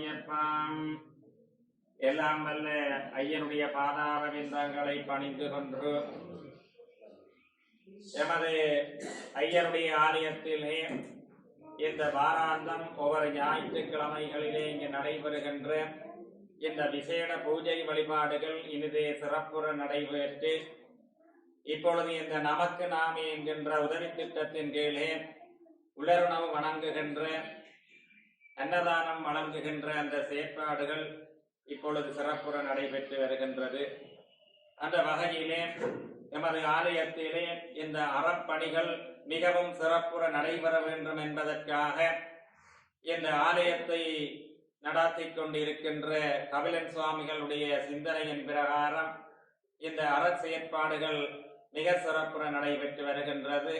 பணியப்பாம் எல்லாம் வல்ல ஐயனுடைய பாதாரவிந்தங்களை பணிந்து கொண்டு எமது ஐயனுடைய ஆலயத்திலே இந்த வாராந்தம் ஒவ்வொரு ஞாயிற்றுக்கிழமைகளிலே இங்கு நடைபெறுகின்ற இந்த விசேட பூஜை வழிபாடுகள் இனிதே சிறப்புற நடைபெற்று இப்பொழுது இந்த நமக்கு நாமே என்கின்ற உதவி திட்டத்தின் கீழே உலருணவு வழங்குகின்ற அன்னதானம் வழங்குகின்ற அந்த செயற்பாடுகள் இப்பொழுது சிறப்புற நடைபெற்று வருகின்றது. அந்த வகையிலே எமது ஆலயத்திலே இந்த அறப்பணிகள் மிகவும் சிறப்புற நடைபெற வேண்டும் என்பதற்காக இந்த ஆலயத்தை நடாத்தி கொண்டிருக்கின்ற கபிலன் சுவாமிகளுடைய சிந்தனையின் பிரகாரம் இந்த அற செயற்பாடுகள் மிக சிறப்புற நடைபெற்று வருகின்றது.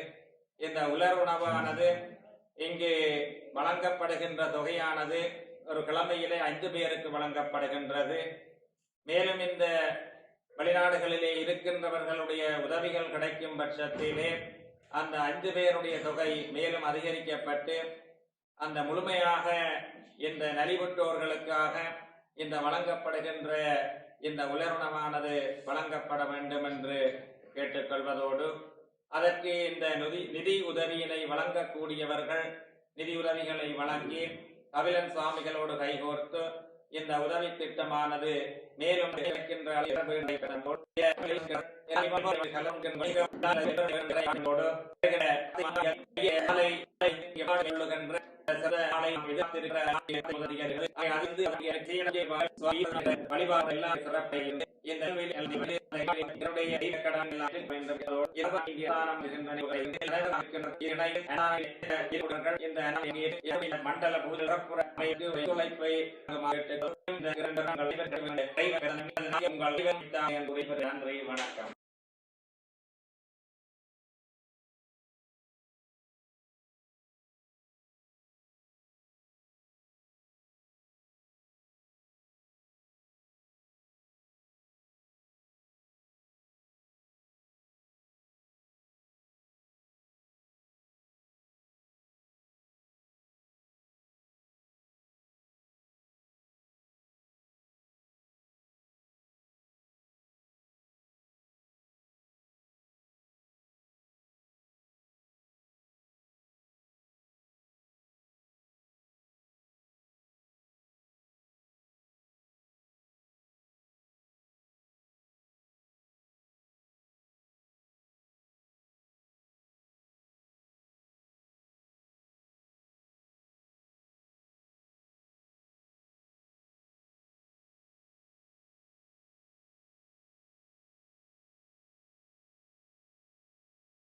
இந்த உலருணவானது இங்கு வழங்கப்படுகின்ற தொகையானது ஒரு கிழமையிலே 5 பேருக்கு வழங்கப்படுகின்றது. மேலும் இந்த வெளிநாடுகளிலே இருக்கின்றவர்களுடைய உதவிகள் கிடைக்கும் பட்சத்திலே அந்த 5 பேருடைய தொகை மேலும் அதிகரிக்கப்பட்டு அந்த முழுமையாக இந்த நலிவுற்றோர்களுக்காக இந்த வழங்கப்படுகின்ற இந்த உலருணவானது வழங்கப்பட வேண்டும் என்று கேட்டுக்கொள்வதோடு அதற்கு இந்த நிதி உதவியினை வழங்கக்கூடியவர்கள் நிதி உதவிகளை வழங்கி கபிலன் சுவாமிகளோடு கைகோர்த்து இந்த உதவி திட்டமானது மேலும் வழிபாடு எல்லாம் சிறப்பை மண்டல ஒத்துழைப்பை நன்றி, வணக்கம்.